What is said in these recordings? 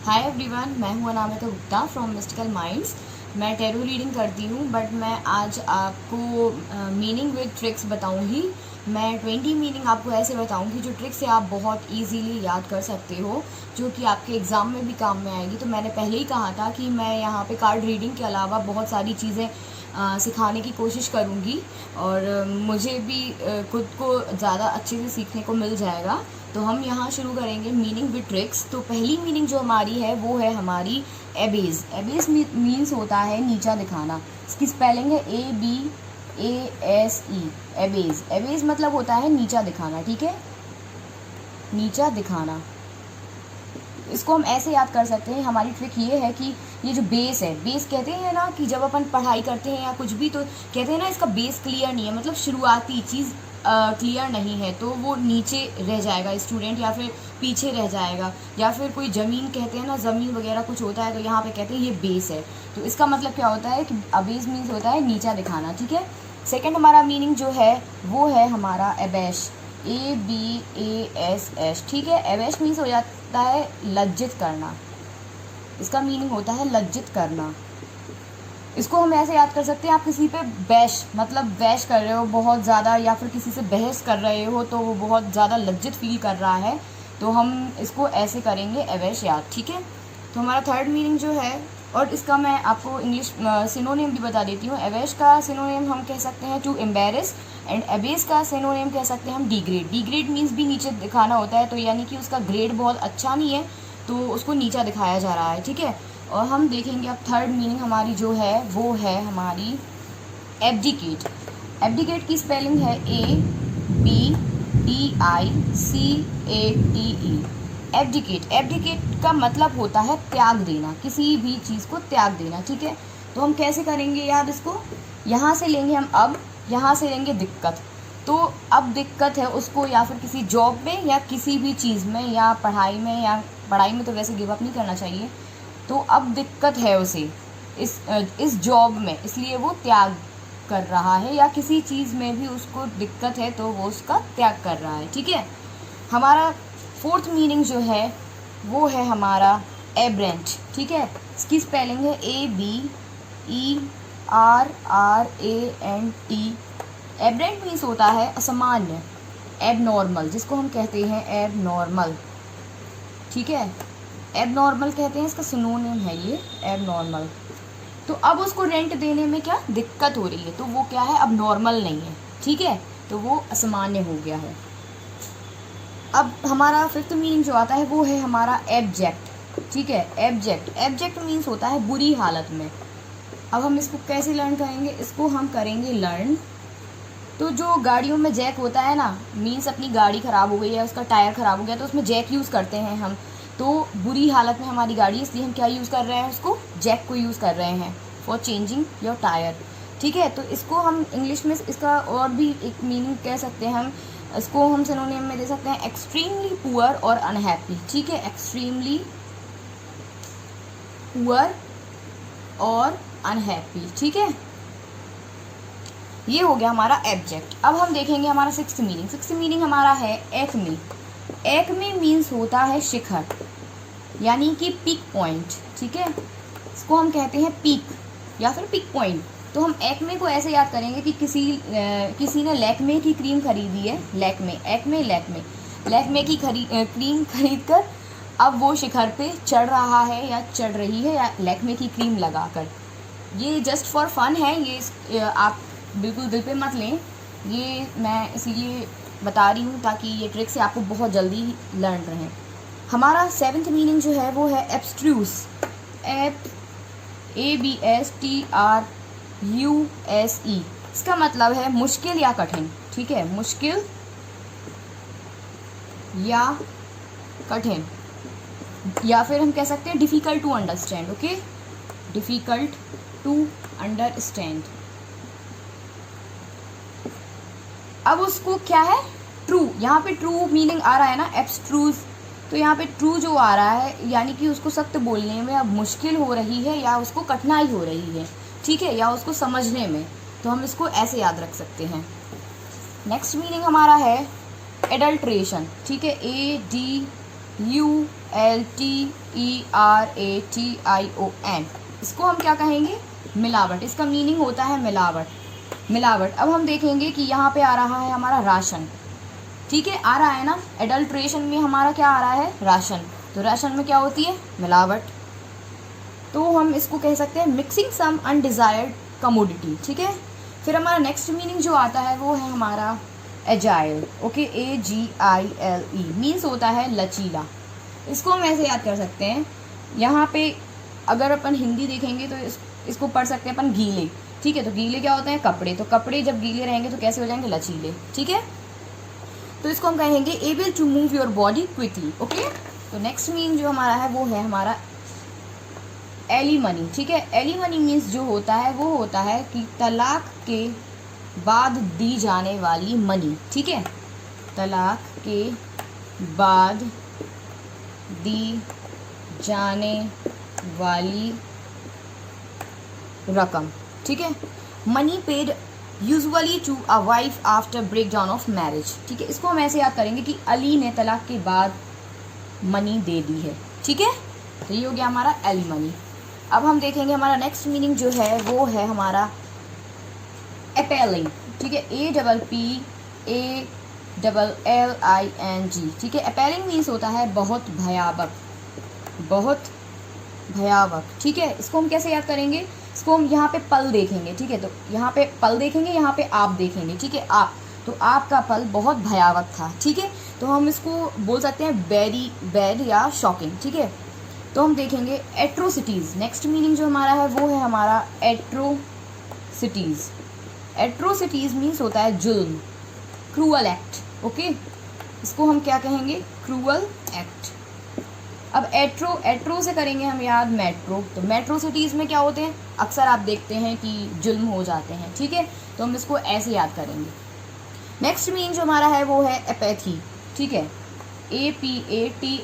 Hi everyone, मैं हूँ Anamika Gupta from mystical minds. मैं टैरो रीडिंग करती हूँ, बट मैं आज आपको मीनिंग विद ट्रिक्स बताऊँगी। मैं 20 मीनिंग आपको ऐसे बताऊँगी जो ट्रिक्स से आप बहुत इजीली याद कर सकते हो, जो कि आपके एग्ज़ाम में भी काम में आएगी। तो मैंने पहले ही कहा था कि मैं यहाँ पे कार्ड रीडिंग के अलावा बहुत सारी चीज़ें सिखाने की कोशिश करूँगी, और मुझे भी खुद को ज़्यादा अच्छे से सीखने को मिल जाएगा। तो हम यहाँ शुरू करेंगे मीनिंग विद ट्रिक्स। तो पहली मीनिंग जो हमारी है वो है हमारी एबेज। एबेज मीन्स होता है नीचा दिखाना। इसकी स्पेलिंग है ABASE। एबेज, एबेज मतलब होता है नीचा दिखाना। ठीक है, नीचा दिखाना। इसको हम ऐसे याद कर सकते हैं। हमारी ट्रिक ये है कि ये जो बेस है, बेस कहते हैं ना कि जब अपन पढ़ाई करते हैं या कुछ भी, तो कहते हैं ना इसका बेस क्लियर नहीं है, मतलब शुरुआती चीज़ क्लियर नहीं है, तो वो नीचे रह जाएगा स्टूडेंट, या फिर पीछे रह जाएगा। या फिर कोई ज़मीन कहते हैं ना, ज़मीन वगैरह कुछ होता है, तो यहाँ पे कहते हैं ये बेस है। तो इसका मतलब क्या होता है कि बेस मीन्स होता है नीचा दिखाना। ठीक है, सेकेंड हमारा मीनिंग जो है वो है हमारा एबैश। ABASH। ठीक है, एबैश मीन्स हो जाता है लज्जित करना। इसका मीनिंग होता है लज्जित करना। इसको हम ऐसे याद कर सकते हैं, आप किसी पे बैश मतलब वैश कर रहे हो बहुत ज़्यादा, या फिर किसी से बहस कर रहे हो तो वो बहुत ज़्यादा लज्जित फील कर रहा है, तो हम इसको ऐसे करेंगे एवैश याद। ठीक है, तो हमारा थर्ड मीनिंग जो है, और इसका मैं आपको इंग्लिश सिनोनिम भी बता देती हूँ। एवैश का सिनोनिम हम कह सकते हैं टू एम्बेरस, एंड एबेस का सिनोनिम कह सकते हैं हम डिग्रेड। डिग्रेड मीन्स भी नीचे दिखाना होता है, तो यानी कि उसका ग्रेड बहुत अच्छा नहीं है, तो उसको नीचा दिखाया जा रहा है। ठीक है, और हम देखेंगे अब थर्ड मीनिंग हमारी जो है वो है हमारी एब्डिकेट। एब्डिकेट की स्पेलिंग है ABDICATE। एब्डिकेट, एब्डिकेट का मतलब होता है त्याग देना, किसी भी चीज़ को त्याग देना। ठीक है, तो हम कैसे करेंगे याद इसको, यहाँ से लेंगे हम अब, यहाँ से लेंगे दिक्कत। तो अब दिक्कत है उसको, या फिर किसी जॉब में या किसी भी चीज़ में, या पढ़ाई में, या पढ़ाई में तो वैसे गिव अप नहीं करना चाहिए, तो अब दिक्कत है उसे इस जॉब में, इसलिए वो त्याग कर रहा है, या किसी चीज़ में भी उसको दिक्कत है तो वो उसका त्याग कर रहा है। ठीक है, हमारा फोर्थ मीनिंग जो है वो है हमारा एब्रेंट। ठीक है, इसकी स्पेलिंग है ABERRANT। एब्रेंट मीन्स होता है असामान्य, एबनॉर्मल, जिसको हम कहते हैं एबनॉर्मल। ठीक है, एबनॉर्मल कहते हैं, इसका सिनोनिम है ये एबनॉर्मल। तो अब उसको रेंट देने में क्या दिक्कत हो रही है, तो वो क्या है, अब नॉर्मल नहीं है। ठीक है, तो वो असामान्य हो गया है। अब हमारा फिफ्थ मीनिंग जो आता है वो है हमारा एब्जेक्ट। ठीक है, एब्जेक्ट, एब्जेक्ट मीन्स होता है बुरी हालत में। अब हम इसको कैसे लर्न करेंगे, इसको हम करेंगे लर्न। तो जो गाड़ियों में जैक होता है ना, मीन्स अपनी गाड़ी ख़राब हो गई है, उसका टायर ख़राब हो गया, तो उसमें जैक यूज़ करते हैं हम। तो बुरी हालत में हमारी गाड़ी, इसलिए हम क्या यूज़ कर रहे हैं, उसको जैक को यूज़ कर रहे हैं फॉर चेंजिंग योर टायर। ठीक है, तो इसको हम इंग्लिश में इसका और भी एक मीनिंग कह सकते हैं, हम इसको हम सिनोनिम में दे सकते हैं एक्सट्रीमली पुअर और अनहैप्पी। ठीक है, एक्सट्रीमली पुअर और अनहैप्पी। ठीक है, ये हो गया हमारा एब्जेक्ट। अब हम देखेंगे हमारा सिक्स्थ मीनिंग। सिक्स्थ मीनिंग हमारा है एक्मे। एक्मे मीन्स होता है शिखर, यानी कि पीक पॉइंट। ठीक है, इसको हम कहते हैं पीक या फिर पीक पॉइंट। तो हम एक्मे को ऐसे याद करेंगे कि किसी ने लैक्मे की क्रीम खरीदी है, लैक्मे की क्रीम खरीद कर अब वो शिखर पे चढ़ रहा है या चढ़ रही है, या लैक्मे की क्रीम लगाकर। ये जस्ट फॉर फन है, ये आप बिल्कुल दिल पे मत लें, ये मैं इसीलिए बता रही हूँ ताकि ये ट्रिक से आपको बहुत जल्दी लर्न रहें। हमारा सेवन्थ मीनिंग जो है वो है एब्स्ट्रूस। ABSTRUSE। इसका मतलब है मुश्किल या कठिन। ठीक है, मुश्किल या कठिन, या फिर हम कह सकते हैं difficult to understand. Okay, difficult to understand. अब उसको क्या है, ट्रू, यहाँ पे ट्रू मीनिंग आ रहा है ना, एब्स्ट्रूज, तो यहाँ पे ट्रू जो आ रहा है, यानी कि उसको सत्य बोलने में अब मुश्किल हो रही है, या उसको कठिनाई हो रही है। ठीक है, या उसको समझने में, तो हम इसको ऐसे याद रख सकते हैं। नेक्स्ट मीनिंग हमारा है एडल्ट्रेशन। ठीक है, ULTERATION, इसको हम क्या कहेंगे? मिलावट। इसका मीनिंग होता है मिलावट, मिलावट। अब हम देखेंगे कि यहाँ पे आ रहा है हमारा राशन, ठीक है, आ रहा है ना, एडल्ट्रेशन में हमारा क्या आ रहा है? राशन। तो राशन में क्या होती है? मिलावट। तो हम इसको कह सकते हैं मिक्सिंग सम अनडिजायर्ड कमोडिटी, ठीक है। फिर हमारा नेक्स्ट मीनिंग जो आता है वो है हमारा एजाइल, ओके, AGILE, मीन्स होता है लचीला। इसको हम ऐसे याद कर सकते हैं, यहाँ पे अगर अपन हिंदी देखेंगे तो इसको पढ़ सकते हैं अपन गीले, ठीक है। तो गीले क्या होते हैं? कपड़े। तो कपड़े जब गीले रहेंगे तो कैसे हो जाएंगे? लचीले, ठीक है। तो इसको हम कहेंगे able to move your body quickly, okay. तो नेक्स्ट मीनिंग जो हमारा है वो है हमारा एलिमनी, ठीक है। एलिमनी मीन्स जो होता है वो होता है कि तलाक के बाद दी जाने वाली मनी, ठीक है, तलाक के बाद दी जाने वाली रकम, ठीक है। Money paid usually to a wife after break down of marriage, ठीक है। इसको हम ऐसे याद करेंगे कि अली ने तलाक के बाद मनी दे दी है, ठीक है। तो ये हो गया हमारा एलिमनी। अब हम देखेंगे हमारा नेक्स्ट मीनिंग जो है वो है हमारा अपेलिंग, ठीक है, APPALLING, ठीक है। अपेलिंग मीन्स होता है बहुत भयावह, बहुत भयावह, ठीक है। इसको हम कैसे याद करेंगे? इसको हम यहाँ पे पल देखेंगे, ठीक है। तो यहाँ पे पल देखेंगे, यहाँ पे आप देखेंगे, ठीक है, आप। तो आपका पल बहुत भयावह था, ठीक है। तो हम इसको बोल सकते हैं वेरी बैड या शॉकिंग, ठीक है। तो हम देखेंगे एट्रोसिटीज़। नेक्स्ट मीनिंग जो हमारा है वो है हमारा एट्रोसिटीज़। एट्रोसिटीज़ मीन्स होता है जुल्म, क्रूअल एक्ट, ओके। इसको हम क्या कहेंगे? Cruel act. अब एट्रो से करेंगे हम याद मेट्रो। तो मेट्रो सिटीज़ में क्या होते हैं? अक्सर आप देखते हैं कि जुल्म हो जाते हैं, ठीक है। तो हम इसको ऐसे याद करेंगे। नेक्स्ट मीनिंग जो हमारा है वो है एपैथी, ठीक है, APATHY।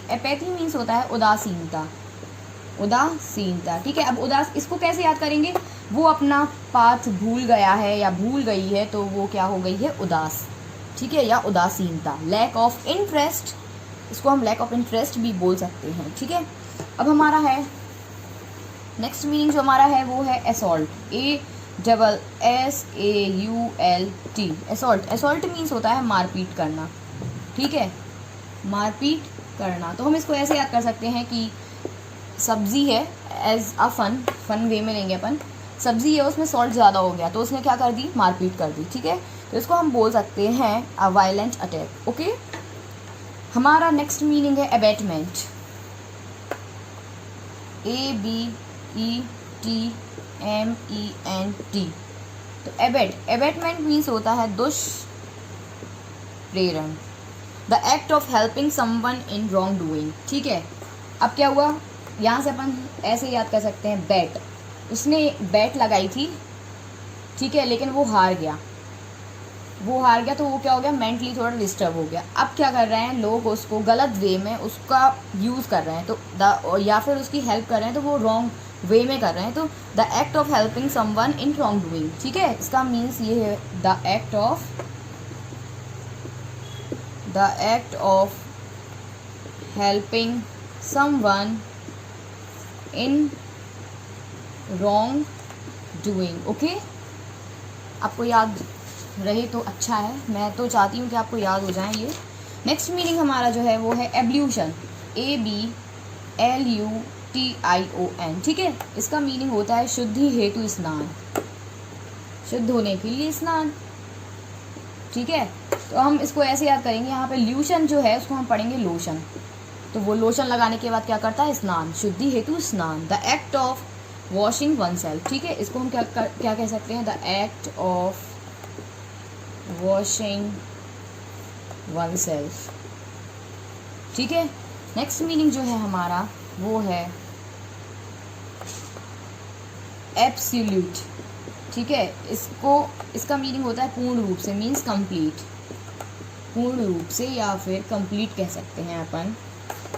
एपैथी मीन्स होता है उदासीनता, उदासीनता, ठीक है। अब उदास, इसको कैसे याद करेंगे? वो अपना पाथ भूल गया है या भूल गई है तो वो क्या हो गई है? उदास, ठीक है, या उदासीनता। लैक ऑफ इंटरेस्ट, इसको हम लैक ऑफ इंटरेस्ट भी बोल सकते हैं, ठीक है। अब हमारा है नेक्स्ट मीनिंग जो हमारा है वो है assault, ASSAULT, assault. Assault means होता है मारपीट करना, ठीक है, मारपीट करना। तो हम इसको ऐसे याद कर सकते हैं कि सब्ज़ी है, एज अ फन वे में लेंगे अपन, सब्ज़ी है उसमें सॉल्ट ज़्यादा हो गया तो उसने क्या कर दी? मारपीट कर दी, ठीक है। तो इसको हम बोल सकते हैं अ वायलेंट अटैक, ओके। हमारा नेक्स्ट मीनिंग है अबेटमेंट, ABETMENT। तो अबेटमेंट मीन्स होता है दुष्प्रेरण, the act of helping someone in wrongdoing, ठीक है। अब क्या हुआ? यहाँ से अपन ऐसे याद कर सकते हैं बैट, उसने बैट लगाई थी, ठीक है, लेकिन वो हार गया, तो वो क्या हो गया? मेंटली थोड़ा डिस्टर्ब हो गया। अब क्या कर रहे हैं लोग? उसको गलत वे में उसका यूज़ कर रहे हैं, तो या फिर उसकी हेल्प कर रहे हैं तो वो रॉन्ग वे में कर रहे हैं। तो the act of helping someone in wrongdoing, ठीक है। इसका मीन्स ये है the act of helping someone in wrong doing, okay. आपको याद रहे तो अच्छा है, मैं तो चाहती हूँ कि आपको याद हो जाए ये। नेक्स्ट मीनिंग हमारा जो है वो है एब्ल्यूशन, ABLUTION, ठीक है। इसका मीनिंग होता है शुद्धि हेतु स्नान, शुद्ध होने के लिए स्नान, ठीक है। तो हम इसको ऐसे याद करेंगे, यहाँ पे ल्यूशन जो है उसको हम पढ़ेंगे लोशन। तो वो लोशन लगाने के बाद क्या करता है? स्नान, शुद्धि हेतु स्नान। The act of washing one self, ठीक है। इसको हम क्या कह सकते हैं? The act of washing one self, ठीक है। नेक्स्ट मीनिंग जो है हमारा वो है एब्सोल्यूट, ठीक है। इसका मीनिंग होता है पूर्ण रूप से, मीन्स कंप्लीट, पूर्ण रूप से या फिर कंप्लीट कह सकते हैं अपन।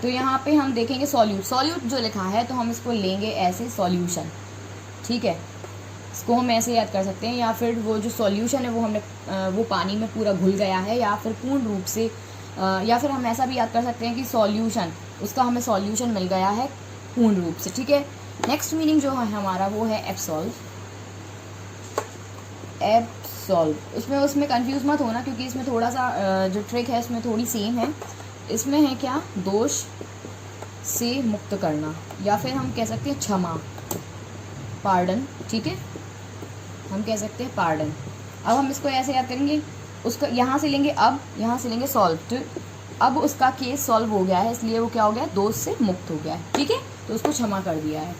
तो यहाँ पे हम देखेंगे सॉल्यूट जो लिखा है तो हम इसको लेंगे ऐसे सॉल्यूशन, ठीक है। इसको हम ऐसे याद कर सकते हैं, या फिर वो जो सॉल्यूशन है वो हमने वो पानी में पूरा घुल गया है, या फिर पूर्ण रूप से या फिर हम ऐसा भी याद कर सकते हैं कि सॉल्यूशन, उसका हमें सॉल्यूशन मिल गया है पूर्ण रूप से, ठीक है। नेक्स्ट मीनिंग जो है हमारा वो है एब्सॉल्व। एब्सॉल्व उसमें कंफ्यूज मत होना, क्योंकि इसमें थोड़ा सा जो ट्रिक है इसमें थोड़ी सेम है। इसमें है क्या, दोष से मुक्त करना, या फिर हम कह सकते हैं क्षमा, पार्डन, ठीक है, हम कह सकते हैं पार्डन। अब हम इसको ऐसे याद करेंगे, उसका यहाँ से लेंगे अब, यहाँ से लेंगे सॉल्व, तो अब उसका केस सॉल्व हो गया है, इसलिए वो क्या हो गया, दोष से मुक्त हो गया है, ठीक है, तो उसको क्षमा कर दिया है।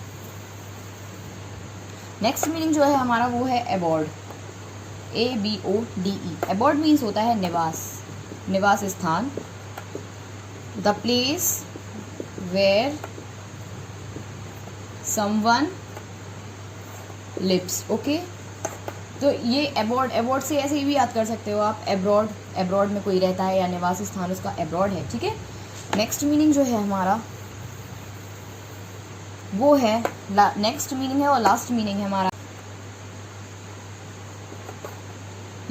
नेक्स्ट मीनिंग जो है हमारा वो है एबॉर्ड, ABORD। एबॉर्ड मीन्स होता है निवास, निवास स्थान, the place where someone lives, okay. तो ये एबॉर्ड से ऐसे ही भी याद कर सकते हो आप, एब्रॉड में कोई रहता है या निवास स्थान उसका एब्रॉड है, ठीक है। नेक्स्ट मीनिंग जो है हमारा वो है नेक्स्ट मीनिंग है और लास्ट मीनिंग है हमारा,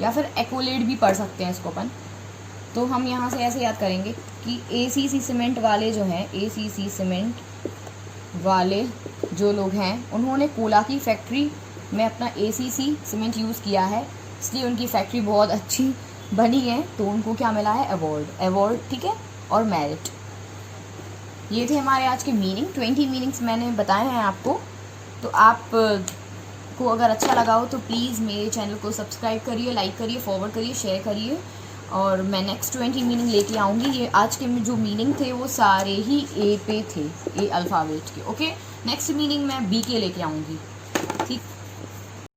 या फिर एक्वलेट भी पढ़ सकते हैं इसको अपन। तो हम यहाँ से ऐसे याद करेंगे कि ACC सीमेंट वाले जो हैं, ACC सीमेंट वाले जो लोग हैं, उन्होंने कोला की फैक्ट्री में अपना ACC सीमेंट यूज़ किया है, इसलिए उनकी फैक्ट्री बहुत अच्छी बनी है, तो उनको क्या मिला है, अवार्ड, ठीक है, और मेरिट। ये थे हमारे आज के मीनिंग, 20 मीनिंग्स मैंने बताए हैं आपको। तो आप को अगर अच्छा लगा हो तो प्लीज़ मेरे चैनल को सब्सक्राइब करिए, लाइक करिए, फॉरवर्ड करिए, शेयर करिए, और मैं नेक्स्ट 20 मीनिंग लेके आऊँगी। ये आज के जो मीनिंग थे वो सारे ही A पे थे, A अल्फ़ाबेट के, ओके। नेक्स्ट मीनिंग मैं B के लेके आऊँगी, ठीक।